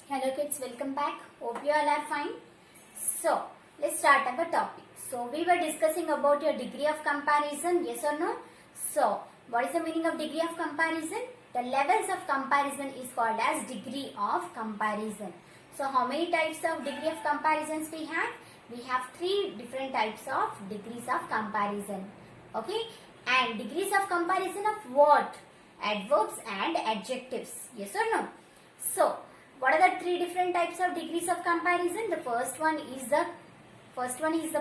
Hello kids, welcome back. Hope you all are fine. So, let's start our topic. So, we were discussing about your degree of comparison, yes or no? So, what is the meaning of degree of comparison? The levels of comparison is called as degree of comparison. So, how many types of degree of comparisons we have? We have 3 different types of degrees of comparison. Okay? And degrees of comparison of what? Adverbs and adjectives. Yes or no? So, what are the 3 different types of degrees of comparison? The first one is the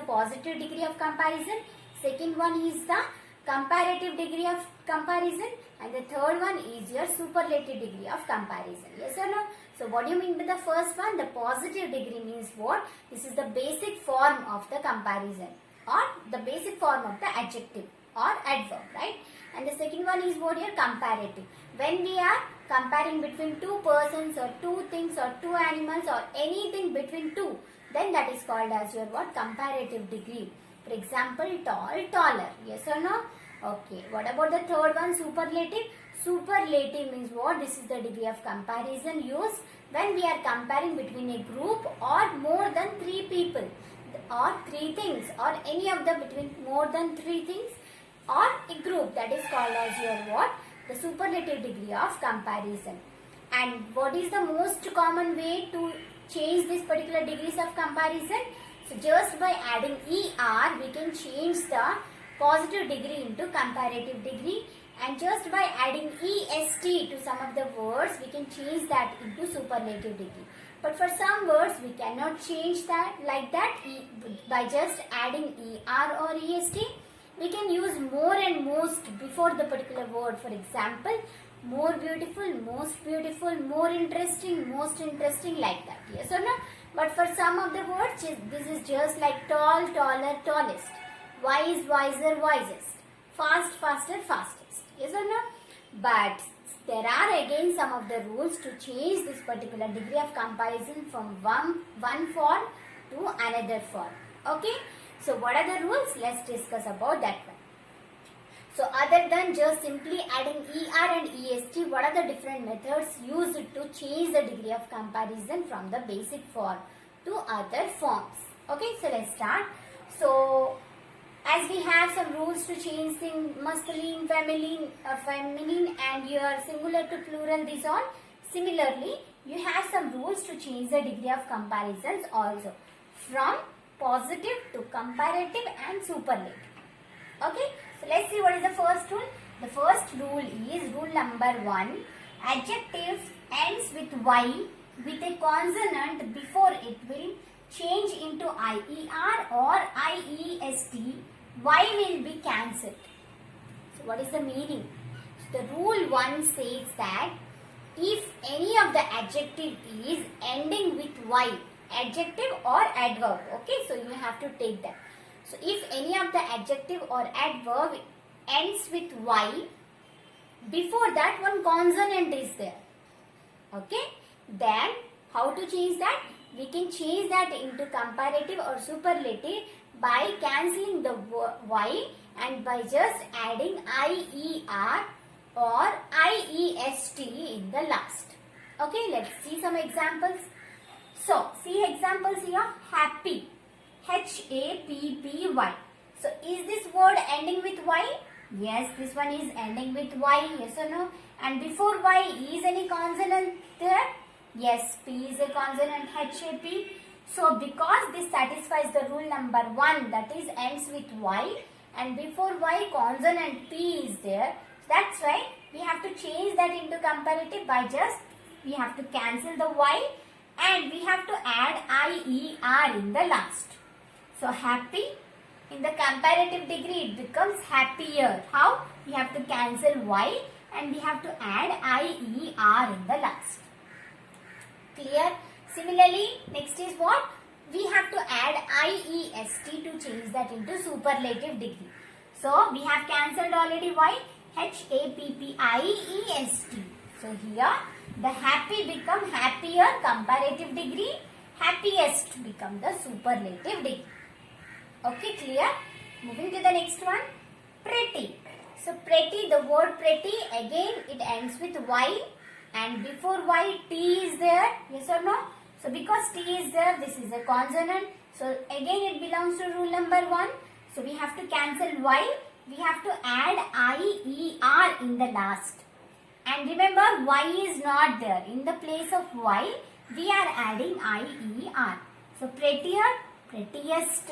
positive degree of comparison. Second one is the comparative degree of comparison, and the third one is your superlative degree of comparison. Yes or no? So what do you mean by the first one? The positive degree means what? This is the basic form of the comparison or the basic form of the adjective or adverb, right? And the second one is what? Your comparative. When we are comparing between 2 persons or 2 things or 2 animals or anything between 2, then that is called as your what? Comparative degree. For example, tall, taller. Yes or no? Okay. What about the third one? Superlative. Superlative means what? This is the degree of comparison used when we are comparing between a group or more than 3 people or 3 things or any of the between more than 3 things or a group, that is called as your what? The superlative degree of comparison. And what is the most common way to change this particular degrees of comparison? So just by adding ER we can change the positive degree into comparative degree, and just by adding EST to some of the words we can change that into superlative degree. But for some words we cannot change that like that by just adding ER or EST. We can use more and most before the particular word. For example, more beautiful, most beautiful, more interesting, most interesting, like that. Yes or no? But for some of the words, this is just like tall, taller, tallest, wise, wiser, wisest, fast, faster, fastest. Yes or no? But there are again some of the rules to change this particular degree of comparison from one form to another form. Okay? So what are the rules? Let's discuss about that one. So other than just simply adding ER and EST, what are the different methods used to change the degree of comparison from the basic form to other forms? Okay, so let's start. So as we have some rules to change the masculine, feminine and your singular to plural, these all. Similarly, you have some rules to change the degree of comparisons also from positive to comparative and superlative. Okay, so let's see what is the first rule. The first rule is rule number 1. Adjective ends with Y with a consonant before it will change into IER or IEST. Y will be cancelled. So what is the meaning? So the rule 1 says that if any of the adjective is ending with Y, adjective or adverb, okay, so you have to take that. So if any of the adjective or adverb ends with Y, before that one consonant is there, okay, then how to change that? We can change that into comparative or superlative by cancelling the Y and by just adding IER or IEST in the last. Okay, let's see some examples. So, see examples here. Happy. HAPPY. So, is this word ending with Y? Yes, this one is ending with Y. Yes or no? And before Y, is any consonant there? Yes, P is a consonant, HAP. So, because this satisfies the rule number 1, that is ends with Y, and before Y consonant P is there. That's why we have to change that into comparative by just, we have to cancel the Y and we have to add IER in the last. So happy, in the comparative degree it becomes happier. How? We have to cancel Y and we have to add IER in the last. Clear? Similarly, next is what? We have to add IEST to change that into superlative degree. So we have cancelled already Y. HAPPIEST. So here the happy become happier comparative degree, happiest become the superlative degree. Okay, clear? Moving to the next one. Pretty. So pretty, the word pretty again it ends with Y and before y t is there, yes or no? So because t is there, this is a consonant. So again it belongs to rule number 1. So we have to cancel y. We have to add I-E-R in the last. And remember, y is not there. In the place of y, we are adding I-E-R. So prettier, prettiest.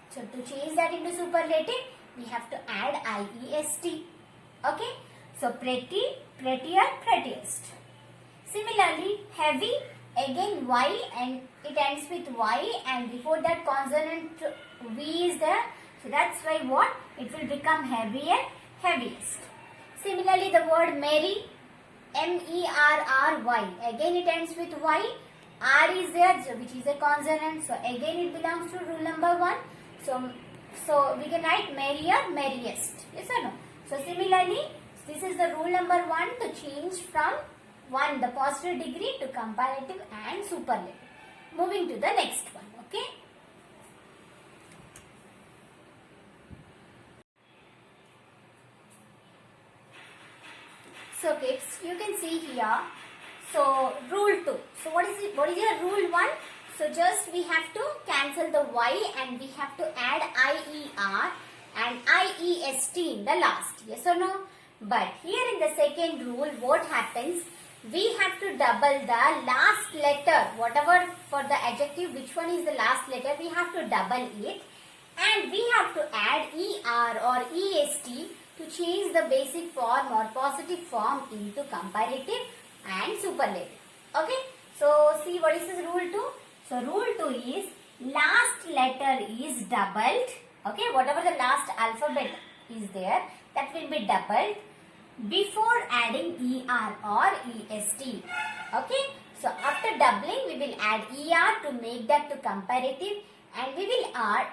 So to change that into superlative, we have to add I-E-S-T. Okay? So pretty, prettier, prettiest. Similarly, heavy, again y and it ends with y and before that consonant v is there. So that's why what? It will become heavier, heaviest. Similarly, the word merry, M-E-R-R-Y. Again it ends with y. R is there, which is a consonant. So again it belongs to rule number 1. So we can write merrier, merriest. Yes or no? So similarly, this is the rule number 1 to change from 1, the positive degree, to comparative and superlative. Moving to the next one. Okay. So kids, you can see here. So rule 2. So what is it? What is your rule 1? So just we have to cancel the y and we have to add I-E-R and I-E-S-T in the last. Yes or no? But here in the second rule, what happens? We have to double the last letter. Whatever for the adjective, which one is the last letter, we have to double it. And we have to add ER or EST to change the basic form or positive form into comparative and superlative. Okay. So see what is this rule 2? So rule 2 is last letter is doubled. Okay. Whatever the last alphabet is there, that will be doubled before adding ER or EST. Okay. So after doubling, we will add ER to make that to comparative and we will add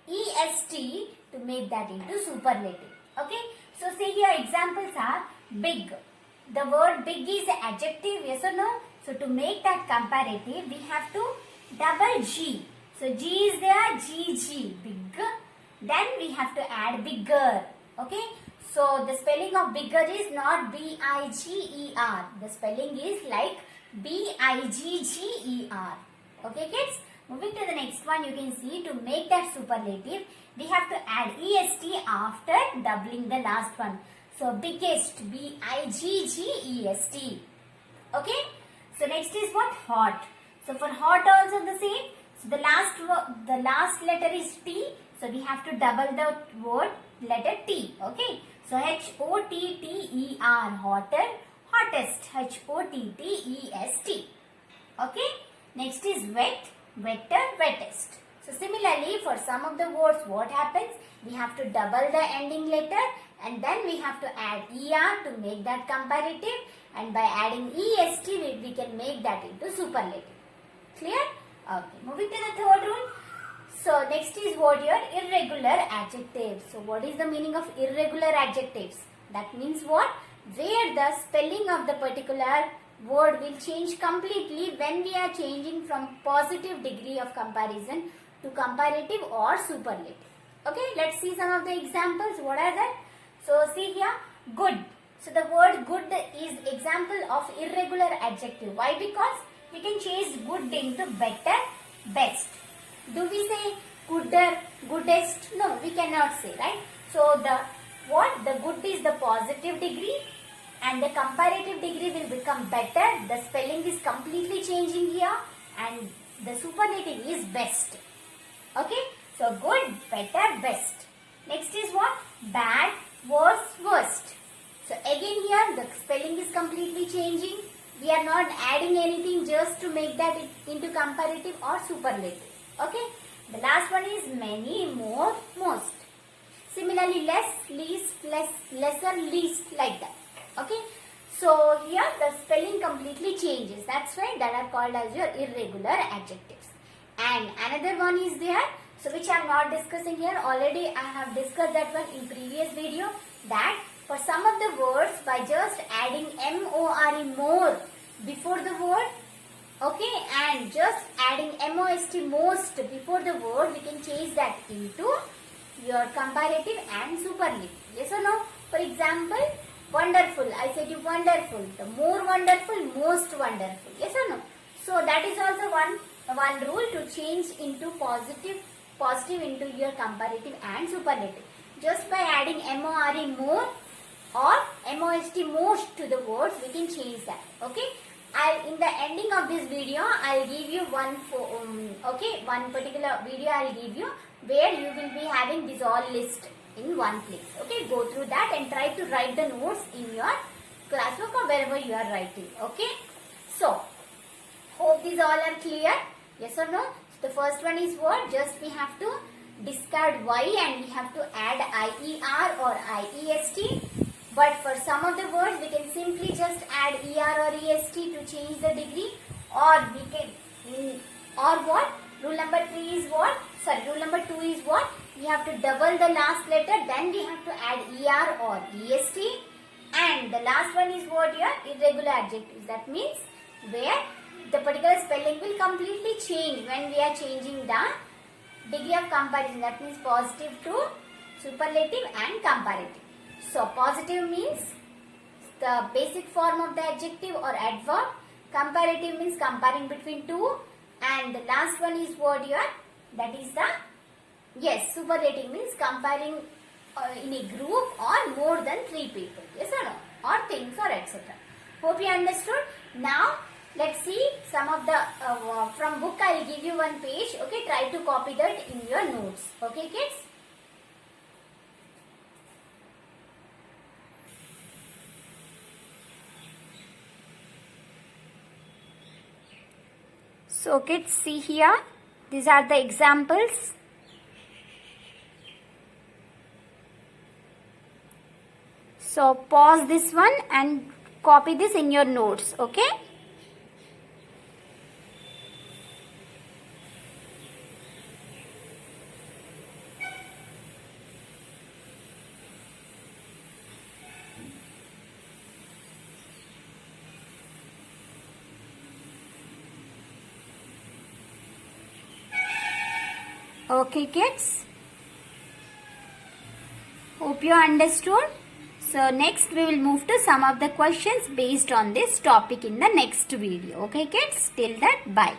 EST to make that into superlative. Okay. So see here examples are big. The word big is an adjective, yes or no? So to make that comparative, we have to double G. So G is there, GG, big. Then we have to add bigger. Okay. So the spelling of bigger is not B-I-G-E-R. The spelling is like B-I-G-G-E-R. Okay kids? Moving to the next one, you can see to make that superlative, we have to add EST after doubling the last one. So biggest, B-I-G-G-E-S-T. Okay? So next is what? Hot. So for hot also the same. So the last letter is T. So we have to double the word letter T. Okay? So H-O-T-T-E-R, hotter, hottest, H-O-T-T-E-S-T. Okay? Next is wet, wetter, wettest. So similarly, for some of the words, what happens? We have to double the ending letter and then we have to add ER to make that comparative, and by adding EST, we can make that into superlative. Clear? Okay. Moving to the third rule. So next is what your irregular adjectives. So what is the meaning of irregular adjectives? That means what? Where the spelling of the particular word will change completely when we are changing from positive degree of comparison to comparative or superlative. Okay, let's see some of the examples. What are that? So see here, good. So the word good is example of irregular adjective. Why? Because we can change good into better, best. Do we say gooder, goodest? No, we cannot say, right? So the what? The good is the positive degree and the comparative degree will become better. The spelling is completely changing here and the superlative is best. Okay? So good, better, best. Next is what? Bad, worse, worst. So again here the spelling is completely changing. We are not adding anything just to make that into comparative or superlative. Okay. The last one is many, more, most. Similarly, less, least, less, lesser, least, like that. Okay. So here the spelling completely changes. That's why that are called as your irregular adjectives. And another one is there. So which I am not discussing here. Already I have discussed that one in previous video. That for some of the words, by just adding M-O-R-E, more, before the word, okay, and just adding most, most, before the word, we can change that into your comparative and superlative. Yes or no? For example, Wonderful. I said you wonderful. The more wonderful, most wonderful. Yes or no? So that is also one rule to change into positive into your comparative and superlative. Just by adding more more or most most to the words, we can change that. Okay. In the ending of this video, I'll give you one particular video I'll give you where you will be having this all list in one place. Okay, go through that and try to write the notes in your classwork or wherever you are writing. Okay, so hope these all are clear. Yes or no? So the first one is what? Just we have to discard y and we have to add IER or IEST. But for some of the words, we can simply just add ER or EST to change the degree, or we can, or what? Rule number 3 is what? Sorry, rule number 2 is what? We have to double the last letter, then we have to add ER or EST. And the last one is what here? Irregular adjectives. That means where the particular spelling will completely change when we are changing the degree of comparison. That means positive to superlative and comparative. So positive means the basic form of the adjective or adverb. Comparative means comparing between two. And the last one is what here? That is the, yes, superlative means comparing in a group or more than 3 people. Yes or no? Or things or etc. Hope you understood. Now let's see some of the, from book I will give you one page. Okay, try to copy that in your notes. Okay kids? So kids, see here, these are the examples. So pause this one and copy this in your notes, okay? Okay kids, hope you understood. So next we will move to some of the questions based on this topic in the next video. Okay kids, till that, bye.